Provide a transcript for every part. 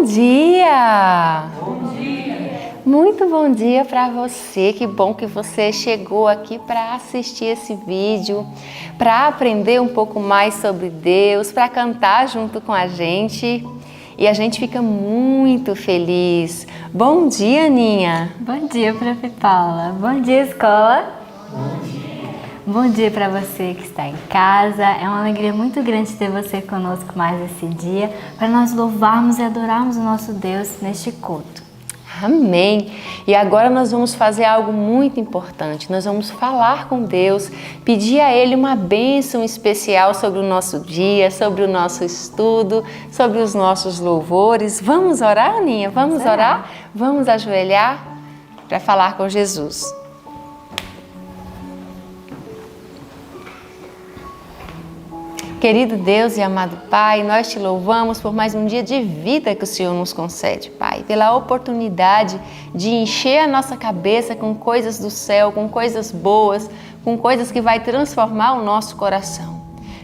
dia! Bom dia! Muito bom dia para você, que bom que você chegou aqui para assistir esse vídeo, para aprender um pouco mais sobre Deus, para cantar junto com a gente. E a gente fica muito feliz. Bom dia, Aninha! Bom dia, Prof. Paula! Bom dia, escola! Bom dia! Bom dia para você que está em casa. É uma alegria muito grande ter você conosco mais esse dia, para nós louvarmos e adorarmos o nosso Deus neste culto. Amém! E agora nós vamos fazer algo muito importante. Nós vamos falar com Deus, pedir a Ele uma bênção especial sobre o nosso dia, sobre o nosso estudo, sobre os nossos louvores. Vamos orar, Aninha? Vamos orar? Vamos ajoelhar para falar com Jesus. Querido Deus e amado Pai, nós te louvamos por mais um dia de vida que o Senhor nos concede, Pai, pela oportunidade de encher a nossa cabeça com coisas do céu, com coisas boas, com coisas que vai transformar o nosso coração.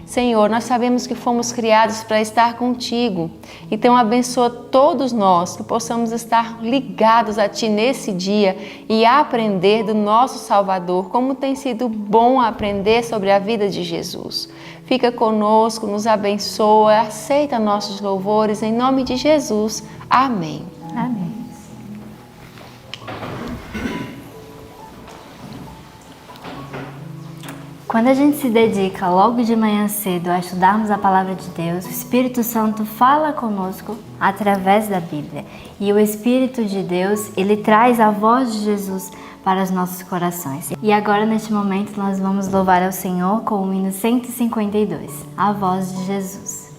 Senhor, nós sabemos que fomos criados para estar contigo, então abençoa todos nós que possamos estar ligados a Ti nesse dia e aprender do nosso Salvador, como tem sido bom aprender sobre a vida de Jesus. Fica conosco, nos abençoa, aceita nossos louvores, em nome de Jesus. Amém. Amém. Quando a gente se dedica logo de manhã cedo a estudarmos a Palavra de Deus, o Espírito Santo fala conosco através da Bíblia. E o Espírito de Deus, ele traz a voz de Jesus para os nossos corações. E agora, neste momento, nós vamos louvar ao Senhor com o hino 152, a voz de Jesus.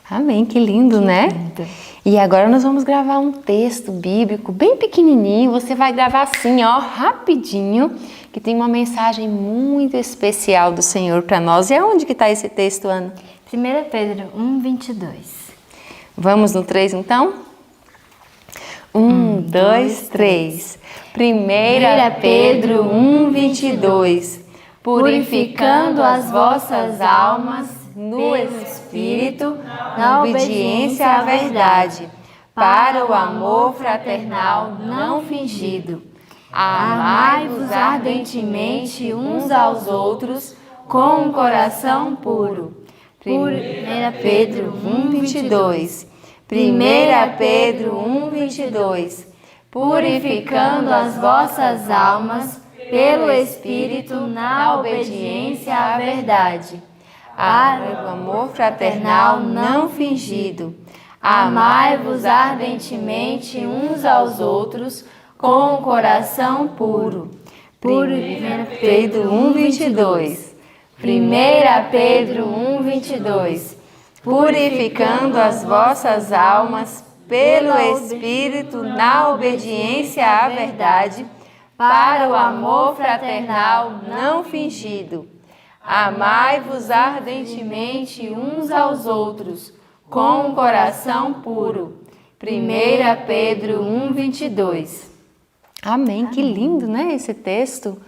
Amém, que lindo, né? Lindo. E agora nós vamos gravar um texto bíblico bem pequenininho. Você vai gravar assim, ó, rapidinho, que tem uma mensagem muito especial do Senhor para nós. E aonde que está esse texto, Ana? 1 Pedro 1:22. Vamos no 3 então? 1, 2, 3. 1 Pedro 1:22. Purificando as vossas almas no Espírito, na obediência à verdade, para o amor fraternal não fingido. Amai-vos ardentemente uns aos outros com um coração puro. 1 Pedro 1:22. 1 Pedro 1:22. Purificando as vossas almas pelo Espírito na obediência à verdade, para o amor fraternal não fingido. Amai-vos ardentemente uns aos outros com um coração puro. 1 Pedro 1:22. 1 Pedro 1:22. Purificando as vossas almas pelo Espírito na obediência à verdade, para o amor fraternal não fingido. Amai-vos ardentemente uns aos outros, com um coração puro. 1 Pedro 1:22. Amém. Que lindo, né, esse texto?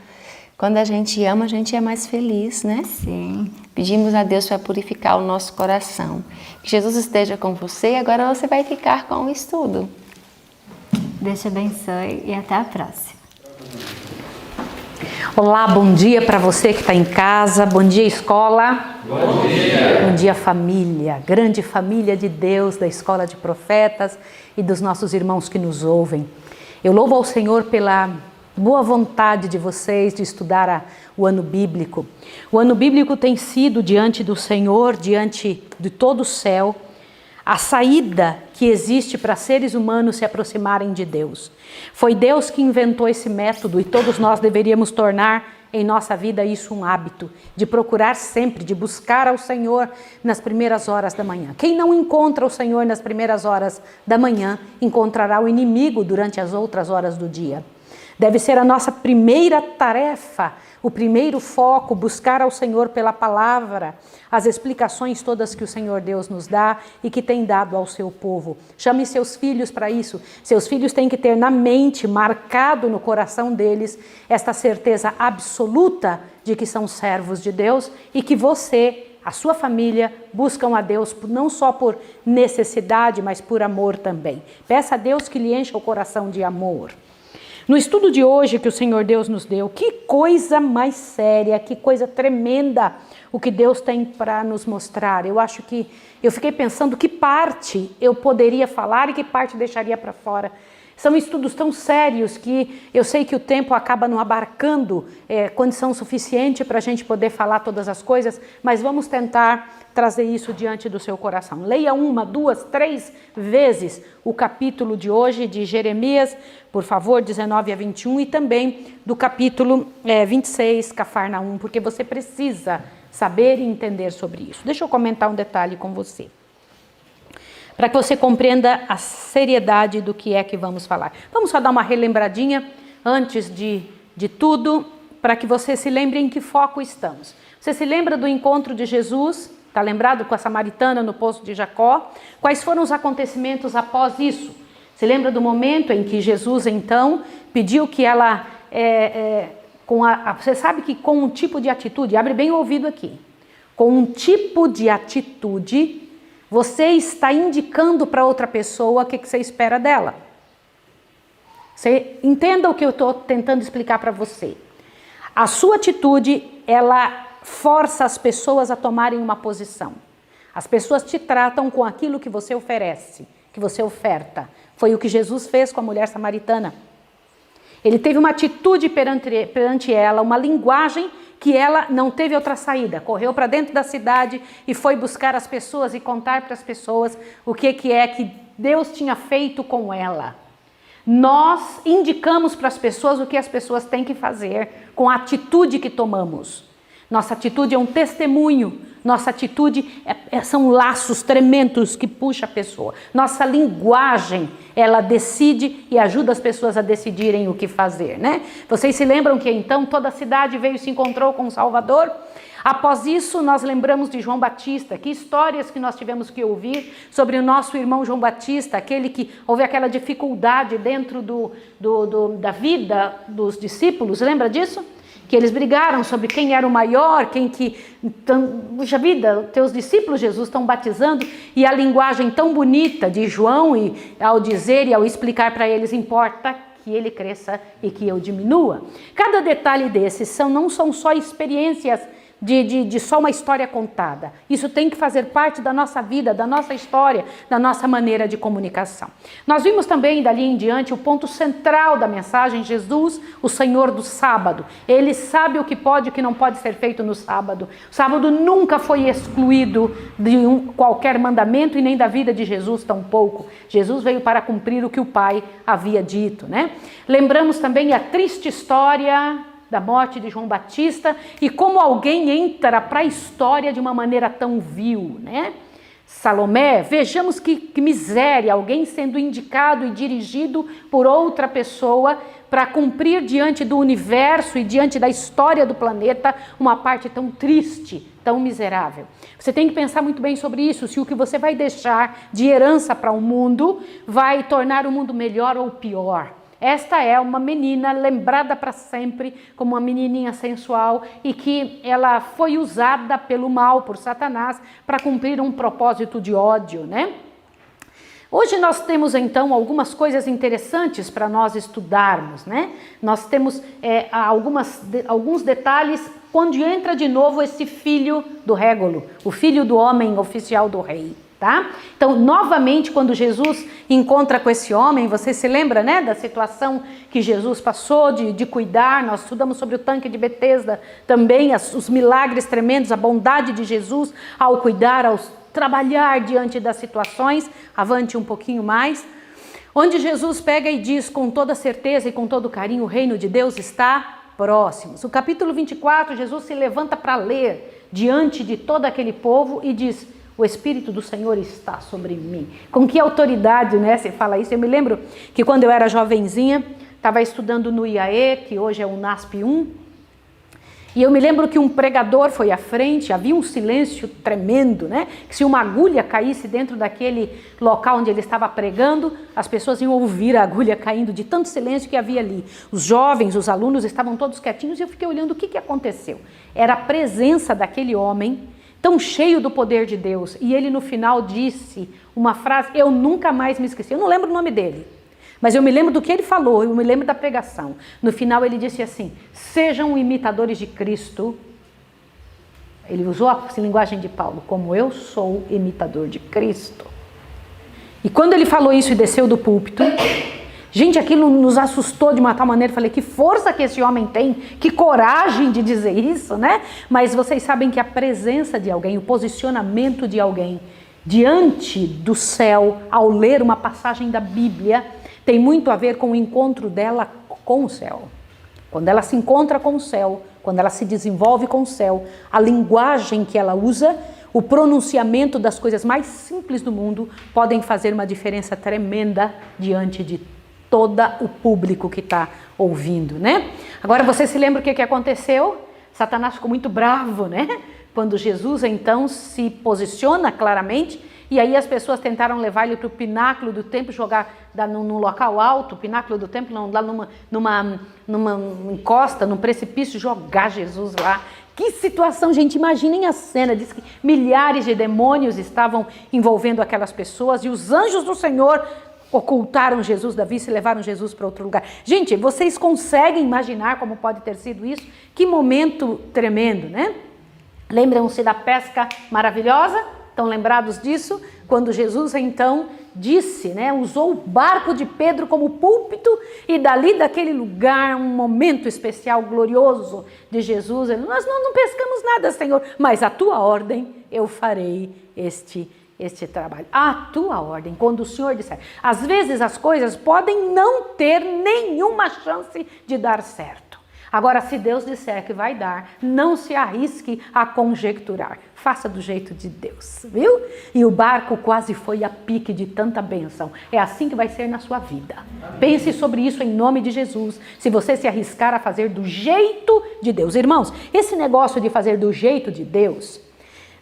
Quando a gente ama, a gente é mais feliz, né? Sim. Pedimos a Deus para purificar o nosso coração. Que Jesus esteja com você. Agora você vai ficar com o estudo. Deus te abençoe e até a próxima. Olá, bom dia para você que está em casa, bom dia escola. Bom dia. Bom dia família, grande família de Deus, da Escola de Profetas e dos nossos irmãos que nos ouvem. Eu louvo ao Senhor pela boa vontade de vocês de estudar o ano bíblico. O ano bíblico tem sido diante do Senhor, diante de todo o céu, a saída que existe para seres humanos se aproximarem de Deus. Foi Deus que inventou esse método e todos nós deveríamos tornar em nossa vida isso um hábito, de procurar sempre, de buscar ao Senhor nas primeiras horas da manhã. Quem não encontra o Senhor nas primeiras horas da manhã, encontrará o inimigo durante as outras horas do dia. Deve ser a nossa primeira tarefa, o primeiro foco, buscar ao Senhor pela palavra, as explicações todas que o Senhor Deus nos dá e que tem dado ao seu povo. Chame seus filhos para isso. Seus filhos têm que ter na mente, marcado no coração deles, esta certeza absoluta de que são servos de Deus e que você, a sua família, buscam a Deus não só por necessidade, mas por amor também. Peça a Deus que lhe encha o coração de amor. No estudo de hoje que o Senhor Deus nos deu, que coisa mais séria, que coisa tremenda o que Deus tem para nos mostrar. Eu fiquei pensando que parte eu poderia falar e que parte deixaria para fora. São estudos tão sérios que eu sei que o tempo acaba não abarcando condição suficiente para a gente poder falar todas as coisas, mas vamos tentar trazer isso diante do seu coração. Leia 1, 2, 3 vezes o capítulo de hoje de Jeremias, por favor, 19 a 21, e também do capítulo 26, Cafarnaum, porque você precisa saber e entender sobre isso. Deixa eu comentar um detalhe com você, para que você compreenda a seriedade do que é que vamos falar. Vamos só dar uma relembradinha antes de tudo, para que você se lembre em que foco estamos. Você se lembra do encontro de Jesus? Está lembrado com a samaritana no poço de Jacó? Quais foram os acontecimentos após isso? Se lembra do momento em que Jesus, então, pediu que ela... você sabe que com um tipo de atitude, abre bem o ouvido aqui, com um tipo de atitude, você está indicando para outra pessoa o que você espera dela. Você entenda o que eu estou tentando explicar para você. A sua atitude, ela força as pessoas a tomarem uma posição. As pessoas te tratam com aquilo que você oferece, que você oferta. Foi o que Jesus fez com a mulher samaritana. Ele teve uma atitude perante ela, uma linguagem que ela não teve outra saída. Correu para dentro da cidade e foi buscar as pessoas e contar para as pessoas o que é que Deus tinha feito com ela. Nós indicamos para as pessoas o que as pessoas têm que fazer com a atitude que tomamos. Nossa atitude é um testemunho. Nossa atitude são laços tremendos que puxa a pessoa. Nossa linguagem, ela decide e ajuda as pessoas a decidirem o que fazer, né? Vocês se lembram que então toda a cidade veio e se encontrou com o Salvador? Após isso, nós lembramos de João Batista. Que histórias que nós tivemos que ouvir sobre o nosso irmão João Batista, aquele que houve aquela dificuldade dentro da vida dos discípulos, lembra disso? Que eles brigaram sobre quem era o maior, puxa vida, teus discípulos, Jesus, estão batizando, e a linguagem tão bonita de João, e ao dizer e ao explicar para eles, importa que ele cresça e que eu diminua. Cada detalhe desses não são só experiências de só uma história contada. Isso tem que fazer parte da nossa vida, da nossa história, da nossa maneira de comunicação. Nós vimos também dali em diante o ponto central da mensagem, Jesus, o Senhor do sábado. Ele sabe o que pode e o que não pode ser feito no sábado. O sábado nunca foi excluído de qualquer mandamento e nem da vida de Jesus tampouco. Jesus veio para cumprir o que o Pai havia dito, né? Lembramos também a triste história da morte de João Batista e como alguém entra para a história de uma maneira tão vil, né? Salomé, vejamos que miséria, alguém sendo indicado e dirigido por outra pessoa para cumprir diante do universo e diante da história do planeta uma parte tão triste, tão miserável. Você tem que pensar muito bem sobre isso, se o que você vai deixar de herança para o mundo vai tornar o mundo melhor ou pior. Esta é uma menina lembrada para sempre como uma menininha sensual e que ela foi usada pelo mal, por Satanás, para cumprir um propósito de ódio, né? Hoje nós temos então algumas coisas interessantes para nós estudarmos, né? Nós temos alguns detalhes quando entra de novo esse filho do Régolo, o filho do homem oficial do rei. Tá? Então, novamente, quando Jesus encontra com esse homem, você se lembra, né, da situação que Jesus passou de cuidar? Nós estudamos sobre o tanque de Betesda também, os milagres tremendos, a bondade de Jesus ao cuidar, ao trabalhar diante das situações. Avante um pouquinho mais. Onde Jesus pega e diz com toda certeza e com todo carinho, o reino de Deus está próximo. O capítulo 24, Jesus se levanta para ler diante de todo aquele povo e diz: o Espírito do Senhor está sobre mim. Com que autoridade, né, se fala isso? Eu me lembro que quando eu era jovenzinha, estava estudando no IAE, que hoje é o NASP 1, e eu me lembro que um pregador foi à frente, havia um silêncio tremendo, né? Que se uma agulha caísse dentro daquele local onde ele estava pregando, as pessoas iam ouvir a agulha caindo de tanto silêncio que havia ali. Os jovens, os alunos estavam todos quietinhos e eu fiquei olhando o que aconteceu. Era a presença daquele homem tão cheio do poder de Deus, e ele no final disse uma frase, eu nunca mais me esqueci, eu não lembro o nome dele, mas eu me lembro do que ele falou, eu me lembro da pregação. No final ele disse assim: sejam imitadores de Cristo. Ele usou a linguagem de Paulo, como eu sou imitador de Cristo. E quando ele falou isso e desceu do púlpito, gente, aquilo nos assustou de uma tal maneira. Falei, que força que esse homem tem, que coragem de dizer isso, né? Mas vocês sabem que a presença de alguém, o posicionamento de alguém diante do céu, ao ler uma passagem da Bíblia, tem muito a ver com o encontro dela com o céu. Quando ela se encontra com o céu, quando ela se desenvolve com o céu, a linguagem que ela usa, o pronunciamento das coisas mais simples do mundo podem fazer uma diferença tremenda diante de todo o público que está ouvindo, né? Agora você se lembra o que aconteceu? Satanás ficou muito bravo, né? Quando Jesus então se posiciona claramente, e aí as pessoas tentaram levar ele para o pináculo do templo, jogar num local alto, o pináculo do templo, não, lá numa encosta, num precipício, jogar Jesus lá. Que situação, gente, imaginem a cena. Diz que milhares de demônios estavam envolvendo aquelas pessoas e os anjos do Senhor ocultaram Jesus da vista e levaram Jesus para outro lugar. Gente, vocês conseguem imaginar como pode ter sido isso? Que momento tremendo, né? Lembram-se da pesca maravilhosa? Estão lembrados disso? Quando Jesus então disse, né, usou o barco de Pedro como púlpito, e dali daquele lugar, um momento especial, glorioso de Jesus, ele, nós não pescamos nada, Senhor, mas a tua ordem eu farei este trabalho. A tua ordem, quando o Senhor disser. Às vezes as coisas podem não ter nenhuma chance de dar certo. Agora, se Deus disser que vai dar, não se arrisque a conjecturar. Faça do jeito de Deus, viu? E o barco quase foi a pique de tanta bênção. É assim que vai ser na sua vida. Pense sobre isso em nome de Jesus. Se você se arriscar a fazer do jeito de Deus. Irmãos, esse negócio de fazer do jeito de Deus,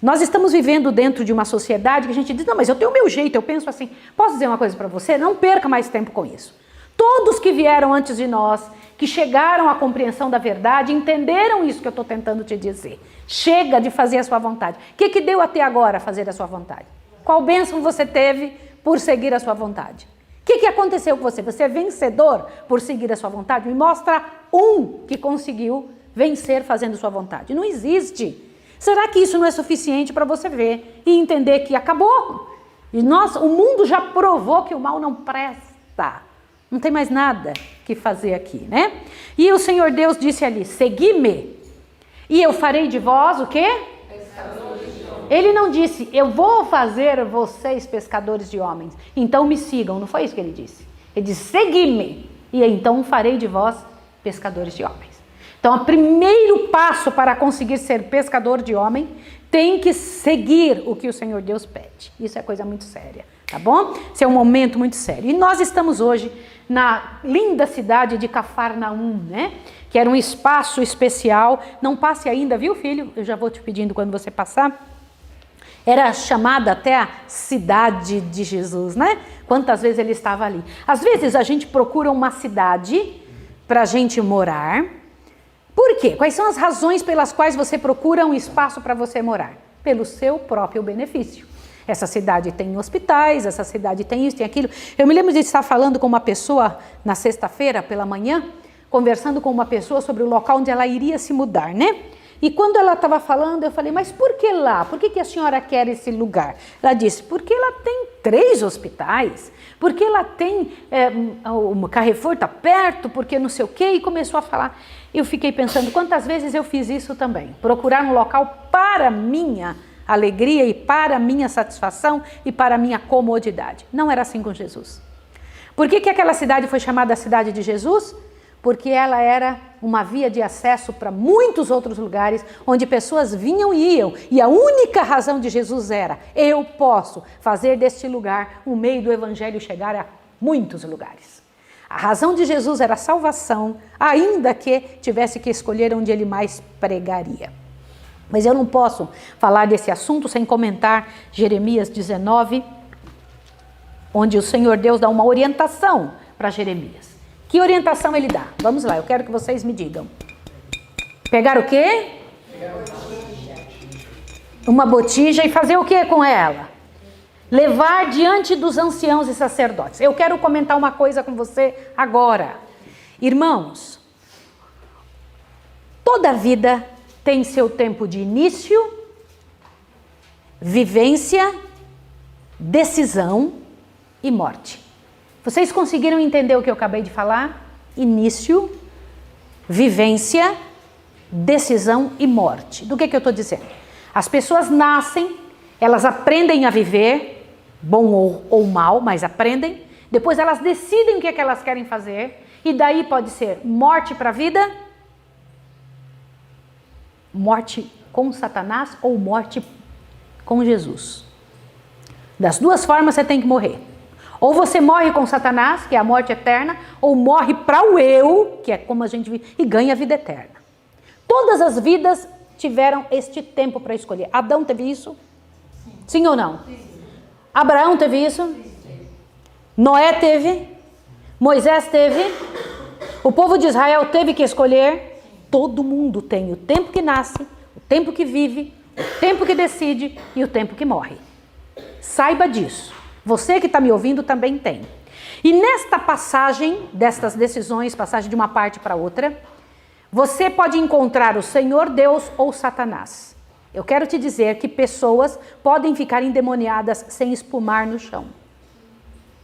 nós estamos vivendo dentro de uma sociedade que a gente diz, não, mas eu tenho o meu jeito, eu penso assim. Posso dizer uma coisa para você? Não perca mais tempo com isso. Todos que vieram antes de nós, que chegaram à compreensão da verdade, entenderam isso que eu estou tentando te dizer. Chega de fazer a sua vontade. O que deu até agora fazer a sua vontade? Qual bênção você teve por seguir a sua vontade? O que aconteceu com você? Você é vencedor por seguir a sua vontade? Me mostra um que conseguiu vencer fazendo sua vontade. Não existe. Será que isso não é suficiente para você ver e entender que acabou? E o mundo já provou que o mal não presta. Não tem mais nada que fazer aqui, né? E o Senhor Deus disse ali, segui-me, e eu farei de vós o quê? Pescadores de homens. Ele não disse, eu vou fazer vocês pescadores de homens, então me sigam. Não foi isso que ele disse. Ele disse, segui-me, e então farei de vós pescadores de homens. Então, o primeiro passo para conseguir ser pescador de homem tem que seguir o que o Senhor Deus pede. Isso é coisa muito séria, tá bom? Isso é um momento muito sério. E nós estamos hoje na linda cidade de Cafarnaum, né? Que era um espaço especial. Não passe ainda, viu, filho? Eu já vou te pedindo quando você passar. Era chamada até a cidade de Jesus, né? Quantas vezes ele estava ali. Às vezes a gente procura uma cidade para a gente morar. Por quê? Quais são as razões pelas quais você procura um espaço para você morar? Pelo seu próprio benefício. Essa cidade tem hospitais, essa cidade tem isso, tem aquilo. Eu me lembro de estar falando com uma pessoa na sexta-feira pela manhã, conversando com uma pessoa sobre o local onde ela iria se mudar, né? E quando ela estava falando, eu falei, mas por que lá? Por que a senhora quer esse lugar? Ela disse, porque ela tem 3 hospitais, porque ela tem, o Carrefour está perto, porque não sei o quê, e começou a falar. Eu fiquei pensando, quantas vezes eu fiz isso também? Procurar um local para minha alegria e para minha satisfação e para minha comodidade. Não era assim com Jesus. Por que aquela cidade foi chamada a cidade de Jesus? Porque ela era uma via de acesso para muitos outros lugares, onde pessoas vinham e iam. E a única razão de Jesus era, eu posso fazer deste lugar um meio do evangelho chegar a muitos lugares. A razão de Jesus era a salvação, ainda que tivesse que escolher onde ele mais pregaria. Mas eu não posso falar desse assunto sem comentar Jeremias 19, onde o Senhor Deus dá uma orientação para Jeremias. Que orientação ele dá? Vamos lá, eu quero que vocês me digam. Pegar o quê? Uma botija e fazer o que com ela? Levar diante dos anciãos e sacerdotes. Eu quero comentar uma coisa com você agora. Irmãos, toda vida tem seu tempo de início, vivência, decisão e morte. Vocês conseguiram entender o que eu acabei de falar? Início, vivência, decisão e morte. Do que eu estou dizendo? As pessoas nascem, elas aprendem a viver, bom ou mal, mas aprendem. Depois elas decidem o que elas querem fazer. E daí pode ser morte para a vida, morte com Satanás ou morte com Jesus. Das duas formas você tem que morrer. Ou você morre com Satanás, que é a morte eterna, ou morre para o eu, que é como a gente vive, e ganha a vida eterna. Todas as vidas tiveram este tempo para escolher. Adão teve isso? Sim ou não? Sim. Abraão teve isso? Sim. Noé teve? Moisés teve? O povo de Israel teve que escolher? Todo mundo tem o tempo que nasce, o tempo que vive, o tempo que decide e o tempo que morre. Saiba disso. Você que está me ouvindo também tem. E nesta passagem, destas decisões, passagem de uma parte para outra, você pode encontrar o Senhor Deus ou Satanás. Eu quero te dizer que pessoas podem ficar endemoniadas sem espumar no chão.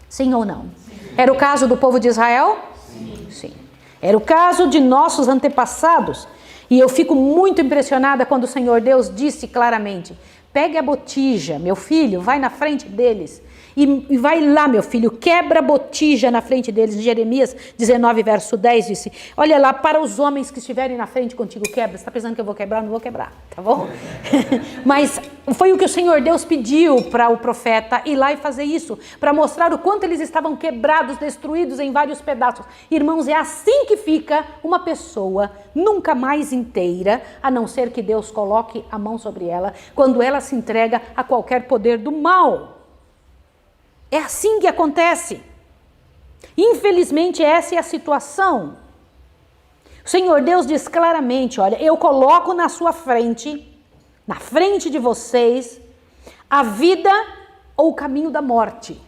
Sim ou não? Sim. Era o caso do povo de Israel? Sim. Sim. Era o caso de nossos antepassados. E eu fico muito impressionada quando o Senhor Deus disse claramente, pegue a botija, meu filho, vai na frente deles E vai lá, meu filho, quebra a botija na frente deles. Em Jeremias 19, verso 10, disse: olha lá, para os homens que estiverem na frente contigo, quebra. Você está pensando que eu vou quebrar? Não vou quebrar, tá bom? Mas foi o que o Senhor Deus pediu para o profeta ir lá e fazer isso, para mostrar o quanto eles estavam quebrados, destruídos em vários pedaços. Irmãos, é assim que fica uma pessoa nunca mais inteira, a não ser que Deus coloque a mão sobre ela, quando ela se entrega a qualquer poder do mal. É assim que acontece. Infelizmente, essa é a situação. O Senhor Deus diz claramente: olha, eu coloco na sua frente, na frente de vocês, a vida ou o caminho da morte.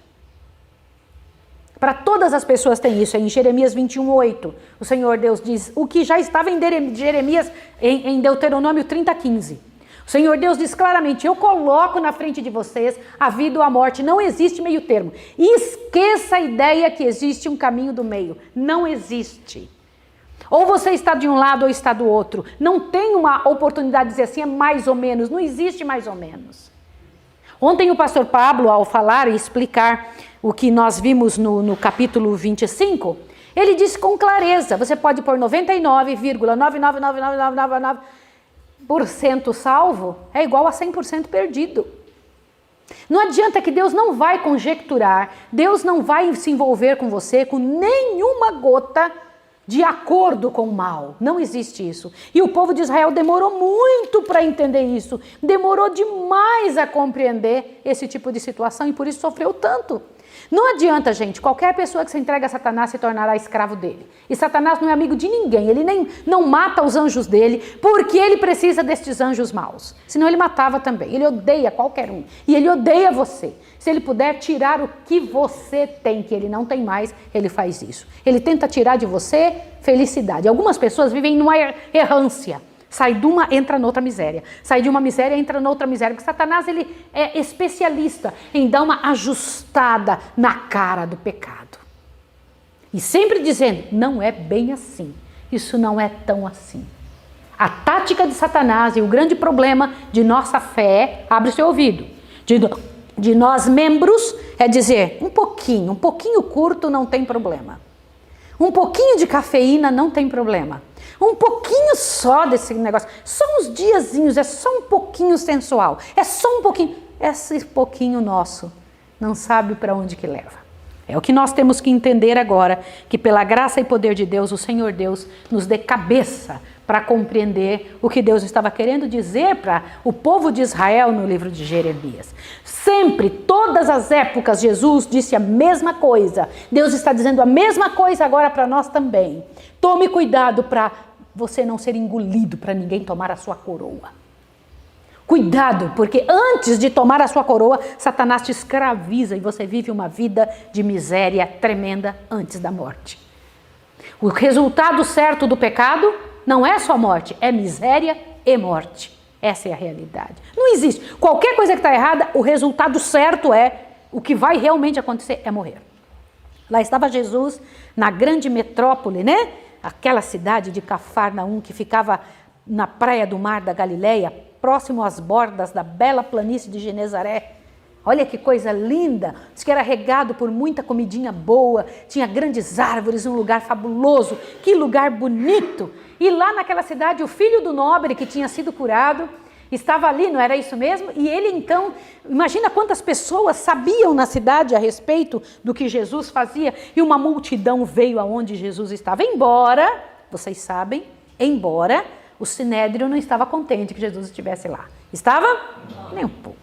Para todas as pessoas tem isso. Em Jeremias 21:8, o Senhor Deus diz o que já estava em Jeremias, em Deuteronômio 30:15. O Senhor Deus diz claramente: eu coloco na frente de vocês a vida ou a morte. Não existe meio termo. Esqueça a ideia que existe um caminho do meio. Não existe. Ou você está de um lado ou está do outro. Não tem uma oportunidade de dizer assim, é mais ou menos. Não existe mais ou menos. Ontem o pastor Pablo, ao falar e explicar o que nós vimos no capítulo 25, ele disse com clareza: você pode pôr 99,99999% salvo, é igual a 100% perdido. Não adianta, que Deus não vai conjecturar, Deus não vai se envolver com você com nenhuma gota de acordo com o mal. Não existe isso. E o povo de Israel demorou muito para entender isso, demorou demais a compreender esse tipo de situação e por isso sofreu tanto. Não adianta, gente, qualquer pessoa que se entrega a Satanás se tornará escravo dele. E Satanás não é amigo de ninguém, ele nem não mata os anjos dele, porque ele precisa destes anjos maus. Senão ele matava também. Ele odeia qualquer um. E ele odeia você. Se ele puder tirar o que você tem, que ele não tem mais, ele faz isso. Ele tenta tirar de você felicidade. Algumas pessoas vivem numa errância. Sai de uma, entra noutra miséria. Sai de uma miséria, entra noutra miséria. Porque Satanás, ele é especialista em dar uma ajustada na cara do pecado. E sempre dizendo: não é bem assim. Isso não é tão assim. A tática de Satanás e o grande problema de nossa fé, abre o seu ouvido, de nós membros, é dizer: um pouquinho curto não tem problema. Um pouquinho de cafeína não tem problema. Um pouquinho só desse negócio, só uns diazinhos, é só um pouquinho sensual, é só um pouquinho. Esse pouquinho nosso não sabe para onde que leva. É o que nós temos que entender agora, que pela graça e poder de Deus, o Senhor Deus nos dê cabeça para compreender o que Deus estava querendo dizer para o povo de Israel no livro de Jeremias. Sempre, todas as épocas, Jesus disse a mesma coisa. Deus está dizendo a mesma coisa agora para nós também. Tome cuidado para você não ser engolido, para ninguém tomar a sua coroa. Cuidado, porque antes de tomar a sua coroa, Satanás te escraviza e você vive uma vida de miséria tremenda antes da morte. O resultado certo do pecado não é só morte, é miséria e morte. Essa é a realidade. Não existe. Qualquer coisa que está errada, o resultado certo o que vai realmente acontecer é morrer. Lá estava Jesus, na grande metrópole, né? Aquela cidade de Cafarnaum, que ficava na praia do mar da Galileia, próximo às bordas da bela planície de Genezaré. Olha que coisa linda, diz que era regado por muita comidinha boa, tinha grandes árvores, um lugar fabuloso, que lugar bonito. E lá naquela cidade, o filho do nobre que tinha sido curado, estava ali, não era isso mesmo? E ele então, imagina quantas pessoas sabiam na cidade a respeito do que Jesus fazia, e uma multidão veio aonde Jesus estava, embora, vocês sabem, embora o Sinédrio não estava contente que Jesus estivesse lá. Estava? Nem um pouco.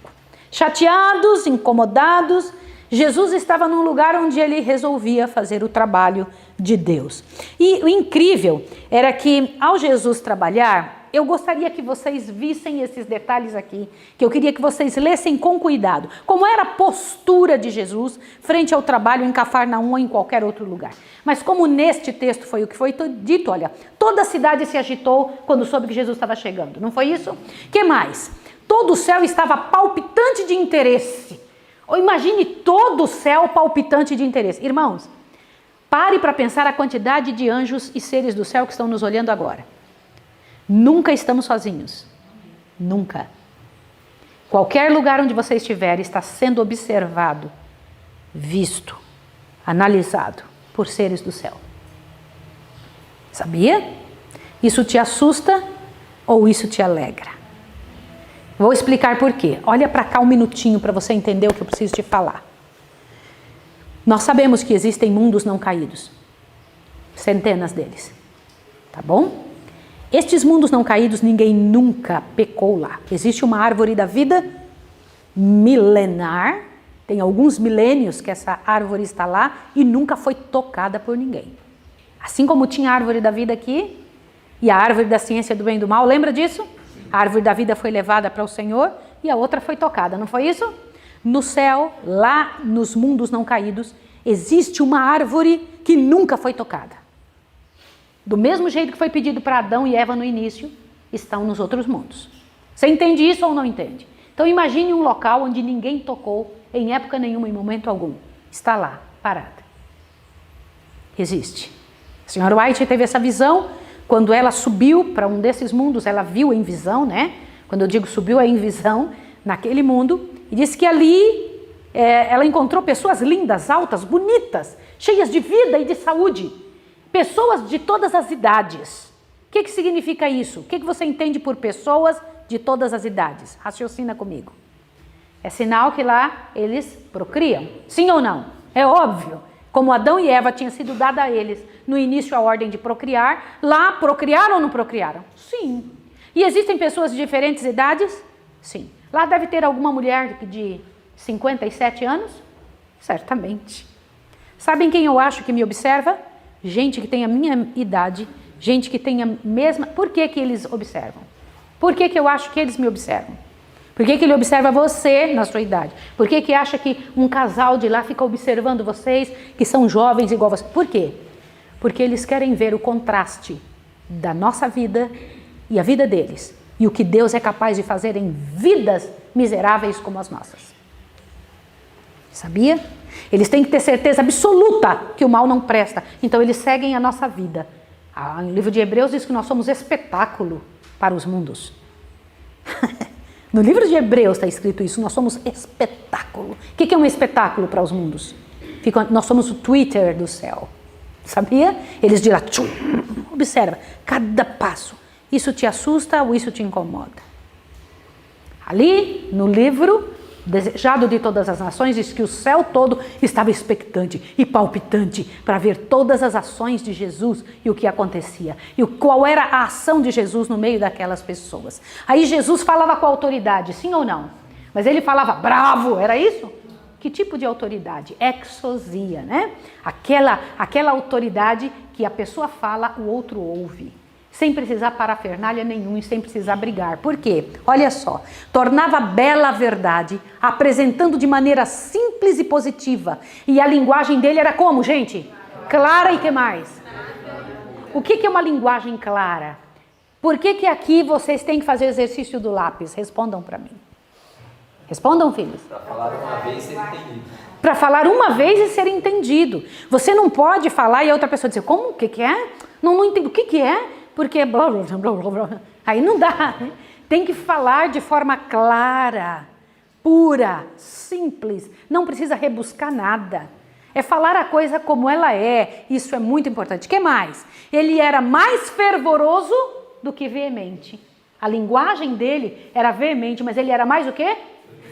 Chateados, incomodados, Jesus estava num lugar onde ele resolvia fazer o trabalho de Deus. E o incrível era que, ao Jesus trabalhar, eu gostaria que vocês vissem esses detalhes aqui, que eu queria que vocês lessem com cuidado. Como era a postura de Jesus frente ao trabalho em Cafarnaum ou em qualquer outro lugar. Mas como neste texto foi o que foi dito, olha, toda a cidade se agitou quando soube que Jesus estava chegando. Não foi isso? Que mais? Todo o céu estava palpitante de interesse. Ou imagine todo o céu palpitante de interesse. Irmãos, pare para pensar a quantidade de anjos e seres do céu que estão nos olhando agora. Nunca estamos sozinhos. Nunca. Qualquer lugar onde você estiver está sendo observado visto, analisado por seres do céu. Sabia? Isso te assusta ou isso te alegra? Vou explicar por quê. Olha para cá um minutinho para você entender o que eu preciso te falar. Nós sabemos que existem mundos não caídos. Centenas deles. Tá bom? Estes mundos não caídos, ninguém nunca pecou lá. Existe uma árvore da vida milenar. Tem alguns milênios que essa árvore está lá e nunca foi tocada por ninguém. Assim como tinha a árvore da vida aqui e a árvore da ciência do bem e do mal, lembra disso? A árvore da vida foi levada para o Senhor e a outra foi tocada, não foi isso? No céu, lá nos mundos não caídos, existe uma árvore que nunca foi tocada. Do mesmo jeito que foi pedido para Adão e Eva no início, estão nos outros mundos. Você entende isso ou não entende? Então imagine um local onde ninguém tocou em época nenhuma, em momento algum. Está lá, parada. Existe. A senhora White teve essa visão quando ela subiu para um desses mundos, ela viu em visão, né? Quando eu digo subiu é em visão, naquele mundo, e disse que ali ela encontrou pessoas lindas, altas, bonitas, cheias de vida e de saúde. Pessoas de todas as idades. O que significa isso? O que você entende por pessoas de todas as idades? Raciocina comigo. É sinal que lá eles procriam. Sim ou não? É óbvio. Como Adão e Eva tinha sido dada a eles no início a ordem de procriar, lá procriaram ou não procriaram? Sim. E existem pessoas de diferentes idades? Sim. Lá deve ter alguma mulher de 57 anos? Certamente. Sabem quem eu acho que me observa? Gente que tem a minha idade, gente que tem a mesma... Por que eles observam? Por que eu acho que eles me observam? Por que ele observa você na sua idade? Por que acha que um casal de lá fica observando vocês, que são jovens igual você? Por quê? Porque eles querem ver o contraste da nossa vida e a vida deles. E o que Deus é capaz de fazer em vidas miseráveis como as nossas. Sabia? Eles têm que ter certeza absoluta que o mal não presta. Então eles seguem a nossa vida. O livro de Hebreus diz que nós somos espetáculo para os mundos. No livro de Hebreus está escrito isso, nós somos espetáculo. O que é um espetáculo para os mundos? Nós somos o Twitter do céu. Sabia? Eles dirão, observa, cada passo. Isso te assusta ou isso te incomoda? Ali, no livro, desejado de todas as nações, diz que o céu todo estava expectante e palpitante para ver todas as ações de Jesus e o que acontecia. E qual era a ação de Jesus no meio daquelas pessoas. Aí Jesus falava com autoridade, sim ou não? Mas ele falava bravo, era isso? Que tipo de autoridade? Exousia, né? Aquela autoridade que a pessoa fala, o outro ouve. Sem precisar parafernália nenhum e sem precisar brigar. Por quê? Olha só, tornava bela a verdade, apresentando de maneira simples e positiva. E a linguagem dele era como, gente? Clara e que mais? O que é uma linguagem clara? Por que aqui vocês têm que fazer o exercício do lápis? Respondam para mim. Respondam, filhos. Para falar uma vez e ser entendido. Para falar uma vez e ser entendido. Você não pode falar e a outra pessoa dizer, como? O que é? Não entendo. O que é? Porque blá, blá, blá, blá, blá. Aí não dá, né? Tem que falar de forma clara, pura, simples, não precisa rebuscar nada. É falar a coisa como ela é, isso é muito importante. O que mais? Ele era mais fervoroso do que veemente. A linguagem dele era veemente, mas ele era mais o quê?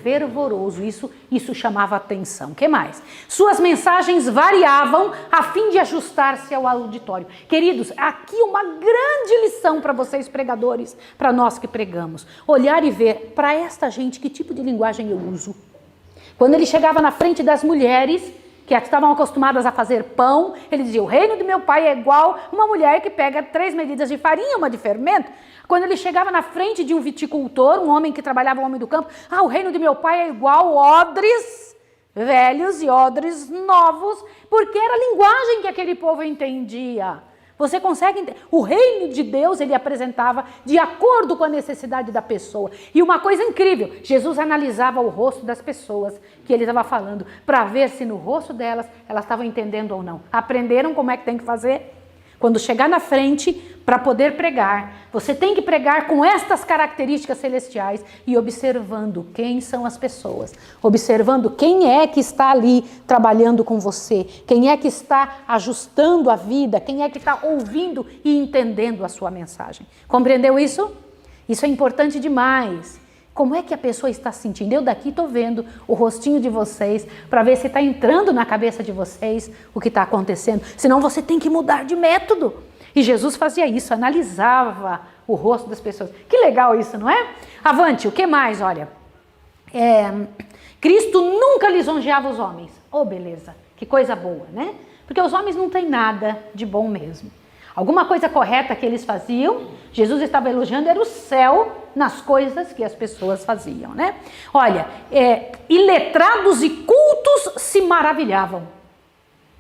Fervoroso, isso chamava atenção. O que mais? Suas mensagens variavam a fim de ajustar-se ao auditório. Queridos, aqui uma grande lição para vocês pregadores, para nós que pregamos. Olhar e ver, para esta gente, que tipo de linguagem eu uso. Quando ele chegava na frente das mulheres, que estavam acostumadas a fazer pão, ele dizia, o reino do meu pai é igual uma mulher que pega 3 medidas de farinha, uma de fermento. Quando ele chegava na frente de um viticultor, um homem que trabalhava, um homem do campo, o reino do meu pai é igual odres velhos e odres novos, porque era a linguagem que aquele povo entendia. Você consegue entender? O reino de Deus ele apresentava de acordo com a necessidade da pessoa. E uma coisa incrível, Jesus analisava o rosto das pessoas que ele estava falando, para ver se no rosto delas, elas estavam entendendo ou não. Aprenderam como é que tem que fazer? Quando chegar na frente para poder pregar, você tem que pregar com estas características celestiais e observando quem são as pessoas, observando quem é que está ali trabalhando com você, quem é que está ajustando a vida, quem é que está ouvindo e entendendo a sua mensagem. Compreendeu isso? Isso é importante demais. Como é que a pessoa está se sentindo? Eu daqui estou vendo o rostinho de vocês para ver se está entrando na cabeça de vocês o que está acontecendo. Senão você tem que mudar de método. E Jesus fazia isso, analisava o rosto das pessoas. Que legal isso, não é? Avante, o que mais? Olha, Cristo nunca lisonjeava os homens. Oh, beleza, que coisa boa, né? Porque os homens não têm nada de bom mesmo. Alguma coisa correta que eles faziam, Jesus estava elogiando, era o céu nas coisas que as pessoas faziam, né? Olha, iletrados e cultos se maravilhavam.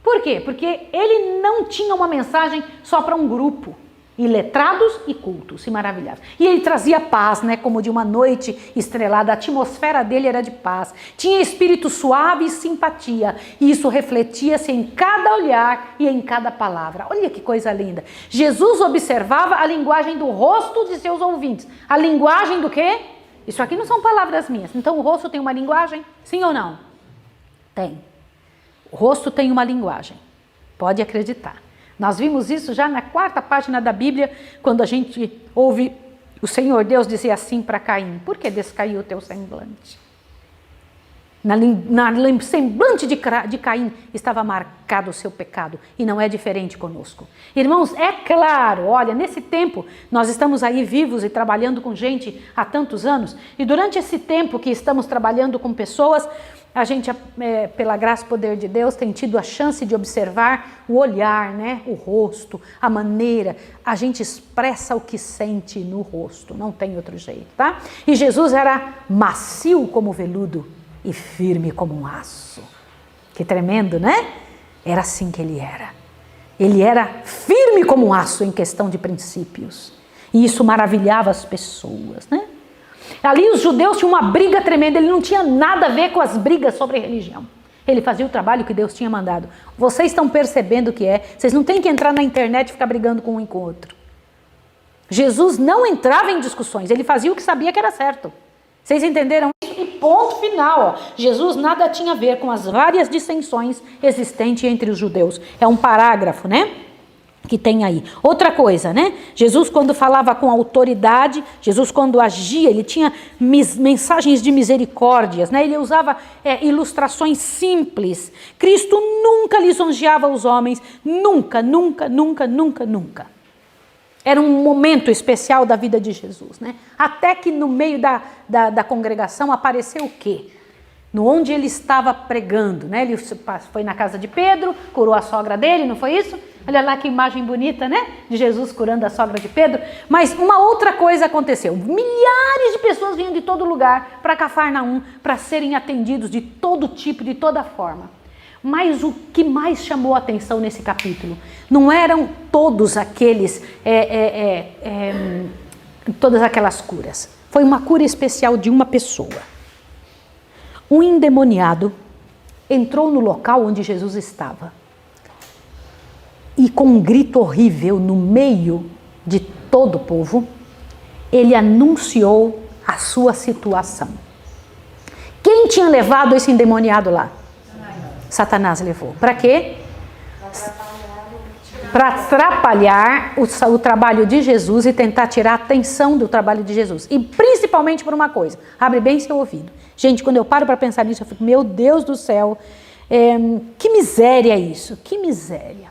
Por quê? Porque ele não tinha uma mensagem só para um grupo. Iletrados e cultos se maravilhavam. E ele trazia paz, né? Como de uma noite estrelada, a atmosfera dele era de paz. Tinha espírito suave e simpatia. E isso refletia-se em cada olhar e em cada palavra. Olha que coisa linda. Jesus observava a linguagem do rosto de seus ouvintes. A linguagem do quê? Isso aqui não são palavras minhas. Então o rosto tem uma linguagem? Sim ou não? Tem. O rosto tem uma linguagem. Pode acreditar. Nós vimos isso já na 4ª página da Bíblia, quando a gente ouve o Senhor Deus dizer assim para Caim: por que descaiu o teu semblante? Na semblante de Caim estava marcado o seu pecado, e não é diferente conosco. Irmãos, é claro, olha, nesse tempo, nós estamos aí vivos e trabalhando com gente há tantos anos, e durante esse tempo que estamos trabalhando com pessoas, a gente, pela graça e poder de Deus, tem tido a chance de observar o olhar, né? O rosto, a maneira. A gente expressa o que sente no rosto, não tem outro jeito, tá? E Jesus era macio como veludo e firme como um aço. Que tremendo, né? Era assim que ele era. Ele era firme como um aço em questão de princípios. E isso maravilhava as pessoas, né? Ali os judeus tinham uma briga tremenda, ele não tinha nada a ver com as brigas sobre religião. Ele fazia o trabalho que Deus tinha mandado. Vocês estão percebendo o que é? Vocês não têm que entrar na internet e ficar brigando com um e com o outro. Jesus não entrava em discussões, ele fazia o que sabia que era certo. Vocês entenderam isso? E ponto final. Ó. Jesus nada tinha a ver com as várias dissensões existentes entre os judeus. É um parágrafo, né? Que tem aí. Outra coisa, né? Jesus, quando falava com autoridade, Jesus, quando agia, ele tinha mensagens de misericórdias, né? Ele usava ilustrações simples. Cristo nunca lisonjeava os homens, nunca, nunca, nunca, nunca, nunca. Era um momento especial da vida de Jesus, né? Até que no meio da congregação apareceu o quê? No onde ele estava pregando, né? Ele foi na casa de Pedro, curou a sogra dele, não foi isso? Olha lá que imagem bonita, né? De Jesus curando a sogra de Pedro. Mas uma outra coisa aconteceu. Milhares de pessoas vinham de todo lugar para Cafarnaum, para serem atendidos de todo tipo, de toda forma. Mas o que mais chamou a atenção nesse capítulo não eram todos aqueles, todas aquelas curas. Foi uma cura especial de uma pessoa. Um endemoniado entrou no local onde Jesus estava e com um grito horrível no meio de todo o povo, ele anunciou a sua situação. Quem tinha levado esse endemoniado lá? Satanás levou. Para quê? Para atrapalhar o trabalho de Jesus e tentar tirar a atenção do trabalho de Jesus. E principalmente por uma coisa, abre bem seu ouvido. Gente, quando eu paro para pensar nisso, eu fico, meu Deus do céu, que miséria isso, que miséria.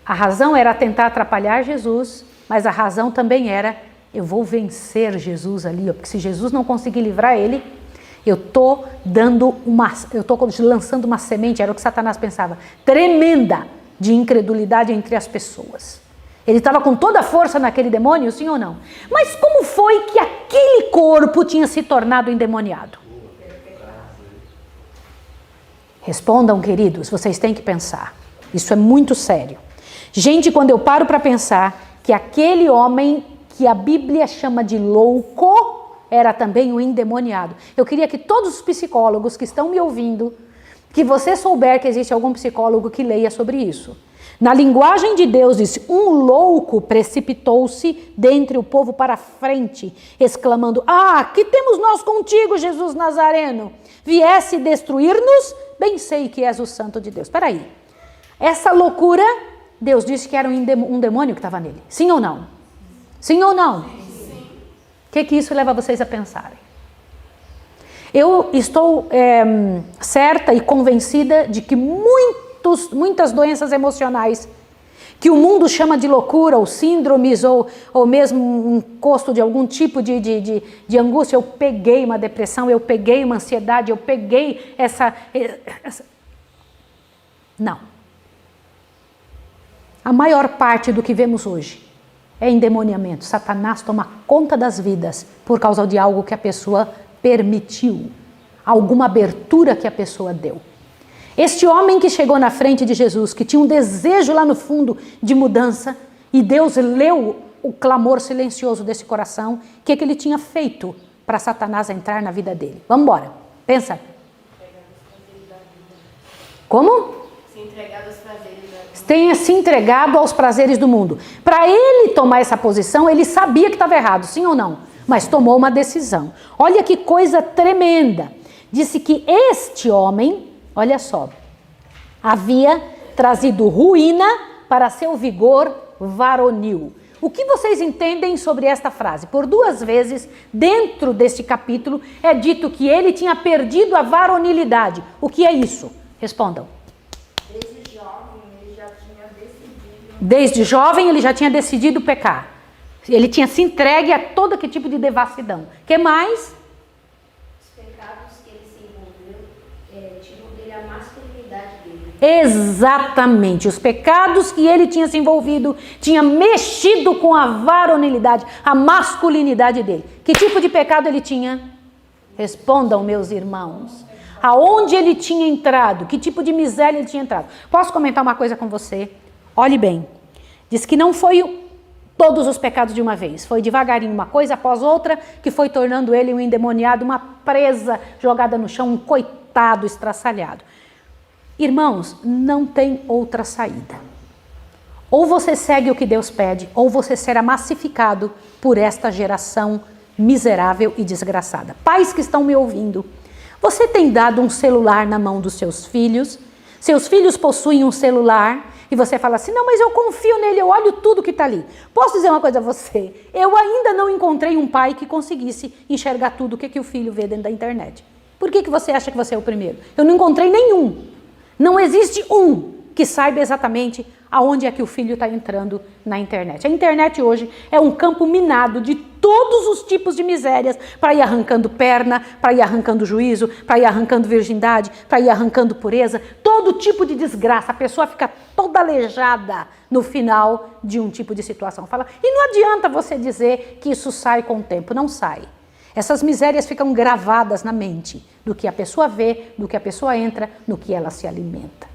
A razão era tentar atrapalhar Jesus, mas a razão também era, eu vou vencer Jesus ali, porque se Jesus não conseguir livrar ele, eu estou lançando uma semente, era o que Satanás pensava, tremenda de incredulidade entre as pessoas. Ele estava com toda a força naquele demônio, sim ou não? Mas como foi que aquele corpo tinha se tornado endemoniado? Respondam, queridos, vocês têm que pensar. Isso é muito sério. Gente, quando eu paro para pensar que aquele homem que a Bíblia chama de louco era também um endemoniado. Eu queria que todos os psicólogos que estão me ouvindo que você souber que existe algum psicólogo que leia sobre isso. Na linguagem de Deus diz, um louco precipitou-se dentre o povo para a frente, exclamando, que temos nós contigo, Jesus Nazareno? Viesse destruir-nos? Bem sei que és o Santo de Deus. Espera aí, essa loucura, Deus disse que era um demônio que estava nele. Sim ou não? Sim ou não? Sim. O que isso leva vocês a pensarem? Eu estou certa e convencida de que muitas doenças emocionais que o mundo chama de loucura, ou síndromes, ou mesmo um encosto de algum tipo de angústia, eu peguei uma depressão, eu peguei uma ansiedade, eu peguei essa... Não. A maior parte do que vemos hoje é endemoniamento. Satanás toma conta das vidas por causa de algo que a pessoa permitiu, alguma abertura que a pessoa deu. Este homem que chegou na frente de Jesus, que tinha um desejo lá no fundo de mudança, e Deus leu o clamor silencioso desse coração, o que ele tinha feito para Satanás entrar na vida dele? Vamos embora, pensa. Como? Se entregar aos prazeres da vida. Tenha se entregado aos prazeres do mundo. Para ele tomar essa posição, ele sabia que estava errado, sim ou não? Mas tomou uma decisão. Olha que coisa tremenda. Disse que este homem, olha só, havia trazido ruína para seu vigor varonil. O que vocês entendem sobre esta frase? Por 2 vezes, dentro deste capítulo, é dito que ele tinha perdido a varonilidade. O que é isso? Respondam. Desde jovem ele já tinha decidido pecar. Ele tinha se entregue a todo que tipo de devassidão. O que mais? Os pecados que ele se envolveu tiram dele a masculinidade dele. Exatamente. Os pecados que ele tinha se envolvido tinha mexido com a varonilidade, a masculinidade dele. Que tipo de pecado ele tinha? Respondam, meus irmãos. Aonde ele tinha entrado? Que tipo de miséria ele tinha entrado? Posso comentar uma coisa com você? Olhe bem. Diz que não foi todos os pecados de uma vez. Foi devagarinho, uma coisa após outra, que foi tornando ele um endemoniado, uma presa jogada no chão, um coitado estraçalhado. Irmãos, não tem outra saída. Ou você segue o que Deus pede, ou você será massificado por esta geração miserável e desgraçada. Pais que estão me ouvindo, você tem dado um celular na mão dos seus filhos? Seus filhos possuem um celular e você fala assim, não, mas eu confio nele, eu olho tudo que está ali. Posso dizer uma coisa a você? Eu ainda não encontrei um pai que conseguisse enxergar tudo o que o filho vê dentro da internet. Por que você acha que você é o primeiro? Eu não encontrei nenhum. Não existe um que saiba exatamente aonde é que o filho está entrando na internet. A internet hoje é um campo minado de todos os tipos de misérias, para ir arrancando perna, para ir arrancando juízo, para ir arrancando virgindade, para ir arrancando pureza, todo tipo de desgraça. A pessoa fica toda aleijada no final de um tipo de situação. E não adianta você dizer que isso sai com o tempo, não sai. Essas misérias ficam gravadas na mente, do que a pessoa vê, do que a pessoa entra, no que ela se alimenta.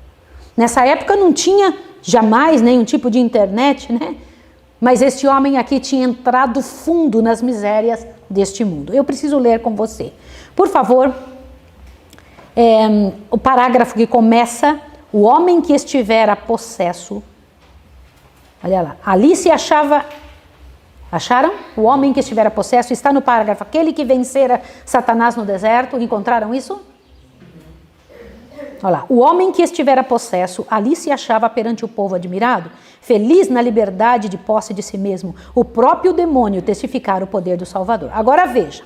Nessa época não tinha jamais nenhum tipo de internet, né? Mas este homem aqui tinha entrado fundo nas misérias deste mundo. Eu preciso ler com você. Por favor, o parágrafo que começa, o homem que estivera possesso, olha lá, ali se achava, acharam? O homem que estivera possesso, está no parágrafo, aquele que vencera Satanás no deserto, encontraram isso? Olha lá, o homem que estivera possesso, ali se achava perante o povo admirado, feliz na liberdade de posse de si mesmo, o próprio demônio testificara o poder do Salvador. Agora veja,